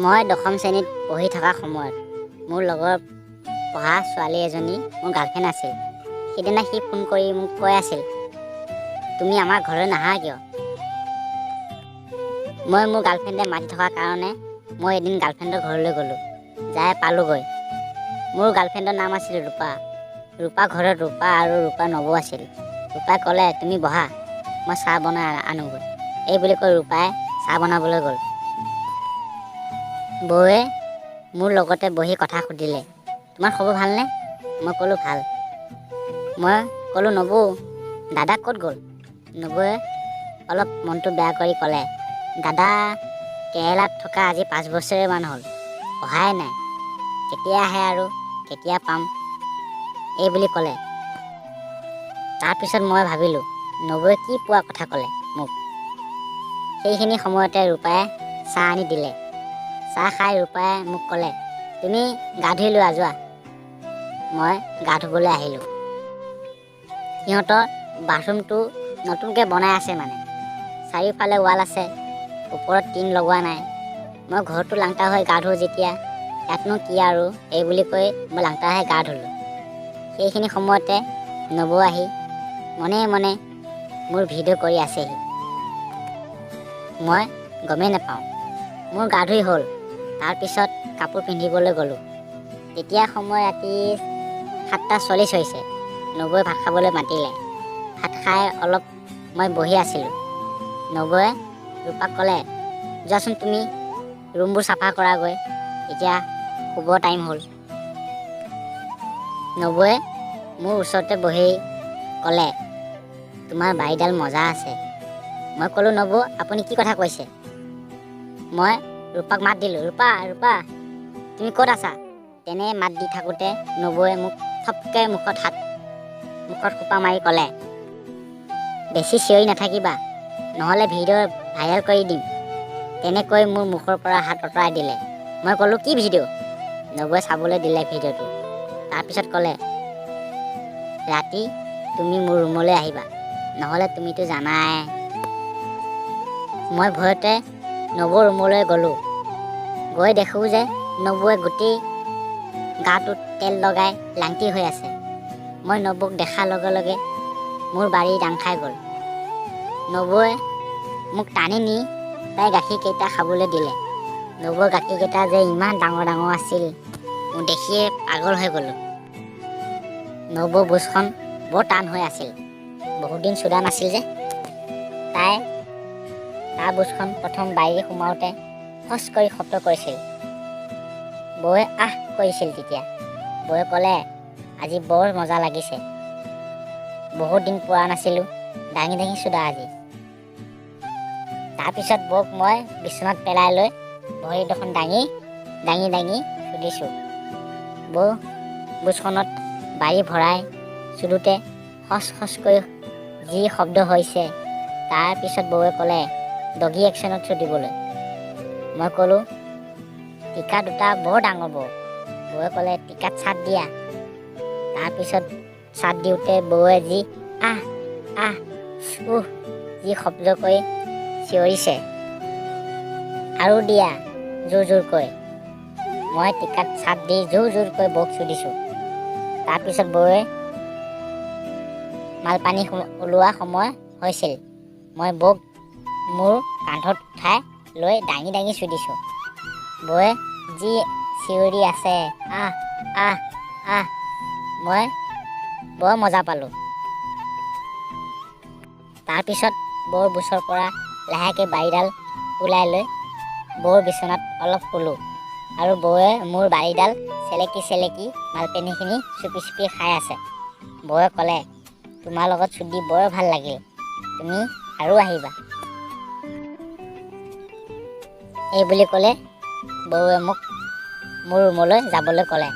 মই 10ম শ্ৰেণীত পঢ়ি থকা সময়ত মোৰ লগৰ পঢ়া ছোৱালী এজনী মোৰ গাৰ্লফ্ৰেণ্ড আছিল। সেইদিনা সি ফোন কৰি মোক কৈ আছিল, তুমি আমাৰ ঘৰলৈ নাহা কিয়? মই মোৰ গাৰ্লফ্ৰেণ্ডে মাতি থকাৰ কাৰণে মই এদিন গাৰ্লফ্ৰেণ্ডৰ ঘৰলৈ গ'লোঁ। যাই পালোঁগৈ। মোৰ গাৰ্লফ্ৰেণ্ডৰ নাম আছিল ৰূপা। ৰূপা ঘৰত ৰূপা আৰু ৰূপাৰ নবৌ আছিল। ৰূপাই ক'লে, তুমি বহা, মই চাহ বনাই আনোগৈ। এই বুলি কৈ ৰূপাই চাহ বনাবলৈ গ'ল। বৌয়ে মোৰ লগতে বহি কথা সুধিলে, তোমাৰ খবৰ ভালনে? মই ক'লোঁ ভাল। মই ক'লোঁ, নবৌ দাদা ক'ত গ'ল? নবৌয়ে অলপ মনটো বেয়া কৰি ক'লে, দাদা কেৰেলাত থকা আজি 5 বছৰমান হ'ল, অহাই নাই। কেতিয়া আহে আৰু কেতিয়া পাম, এই বুলি ক'লে। তাৰপিছত মই ভাবিলোঁ, নবৌয়ে কি পোৱা কথা ক'লে মোক। সেইখিনি সময়তে ৰূপাই চাহ আনি দিলে। চাহ খাই ৰূপাই মোক ক'লে, তুমি গা ধুই লোৱা যোৱা। মই গা ধুবলৈ আহিলোঁ। সিহঁতৰ বাথৰুমটো নতুনকৈ বনাই আছে মানে। চাৰিওফালে ৱাল আছে, ওপৰত টিন লগোৱা নাই। মই ঘৰটো লাংটা হৈ গা ধুওঁ যেতিয়া, ইয়াতনো কি আৰু, এই বুলি কৈ মই লাংটা হৈ গা ধুলোঁ। সেইখিনি সময়তে নবৌ আহি মনে মনে মোৰ ভিডিঅ' কৰি আছেহি। মই গমেই নাপাওঁ। মোৰ গা ধুই হ'ল। তাৰপিছত কাপোৰ পিন্ধিবলৈ গ'লোঁ। তেতিয়া সময় ৰাতি 7:40 হৈছে। নবৌয়ে ভাত খাবলৈ মাতিলে। ভাত খাই অলপ মই বহি আছিলোঁ। নবৌয়ে ৰূপাক ক'লে, যোৱাচোন তুমি ৰুমবোৰ চাফা কৰাগৈ, এতিয়া শুব টাইম হ'ল। নবৌয়ে মোৰ ওচৰতে বহি ক'লে, তোমাৰ বাৰীডাল মজা আছে। মই ক'লোঁ, নবৌ আপুনি কি কথা কৈছে? মই ৰূপাক মাত দিলোঁ, ৰূপা ৰূপা তুমি ক'ত আছা? তেনে মাত দি থাকোঁতে নবৌয়ে মোক থপকৈ মুখত সোপা মাৰি ক'লে, বেছি চিঞৰি নাথাকিবা, নহ'লে ভিডিঅ' ভাইৰেল কৰি দিম। তেনেকৈ মোৰ মুখৰ পৰা হাত আঁতৰাই দিলে। মই ক'লোঁ, কি ভিডিঅ'? নবৌয়ে চাবলৈ দিলে ভিডিঅ'টো। তাৰপিছত ক'লে, ৰাতি তুমি মোৰ ৰুমলৈ আহিবা, নহ'লে তুমিতো জানাই। মই ভয়তে নবৌৰ ৰুমলৈ গ'লোঁ। গৈ দেখোঁ যে নবৌয়ে গোটেই গাটোত তেল লগাই লাংটি হৈ আছে। মই নবৌক দেখাৰ লগে লগে মোৰ বাৰী দাং খাই গ'ল। নবৌয়ে মোক টানি নি তাই গাখীৰকেইটা খাবলৈ দিলে। নবৌৰ গাখীৰকেইটা যে ইমান ডাঙৰ ডাঙৰ আছিল, মোৰ দেখিয়ে পাগল হৈ গ'লোঁ। নবৌৰ বুচখন বৰ টান হৈ আছিল। বহুত দিন চুদা নাছিল যে। তাৰ বুচখন প্ৰথম বাৰী সোমাওঁতে ফচ কৰি শব্দ কৰিছিল। বৌয়ে আহ কৰিছিল তেতিয়া। বৌয়ে ক'লে, আজি বৰ মজা লাগিছে। বহুত দিন পোৱা নাছিলোঁ, দাঙি দাঙি চুদা আজি। তাৰপিছত বৌক মই বিচনাত পেলাই লৈ ভৰি দুখন দাঙি দাঙি চুদিছোঁ। বৌ বুচখনত বাৰী ভৰাই চুদোতে খচ খচকৈ যি শব্দ হৈছে। তাৰপিছত বৌয়ে ক'লে, ডগী একশ্যনত চুদিবলৈ। মই ক'লোঁ, টিকা দুটা বৰ ডাঙৰ বৌ। বৌয়ে ক'লে, টিকাত চাট দিয়া। তাৰপিছত চাট দিওঁতে বৌয়ে যি আহ আহ যি শব্দ কৰি চিঞৰিছে, আৰু দিয়া জোৰ জোৰকৈ। মই টিকাত চাট দি জোৰ জোৰকৈ বৌক চুদিছোঁ। তাৰপিছত বৌয়ে মালপানী ওলোৱা সময় হৈছিল। মই বৌক মোৰ কান্ধত উঠাই লৈ দাঙি দাঙি চুদিছোঁ। বৌয়ে যি চিঞৰি আছে, আহ আহ আহ। মই বৰ মজা পালোঁ। তাৰপিছত বৌৰ বুচৰ পৰা লাহেকৈ বাৰীডাল ওলাই লৈ বৌৰ বিচনাত অলপ শুলোঁ। আৰু বৌয়ে মোৰ বাৰীডাল চেলেকি মালপেনীখিনি চুপি চুপি খাই আছে। বৌয়ে ক'লে, তোমাৰ লগত চুদি বৰ ভাল লাগিল, তুমি আৰু আহিবা। এই বুলি ক'লে বৌয়ে মোক মোৰ ৰুমলৈ যাবলৈ ক'লে।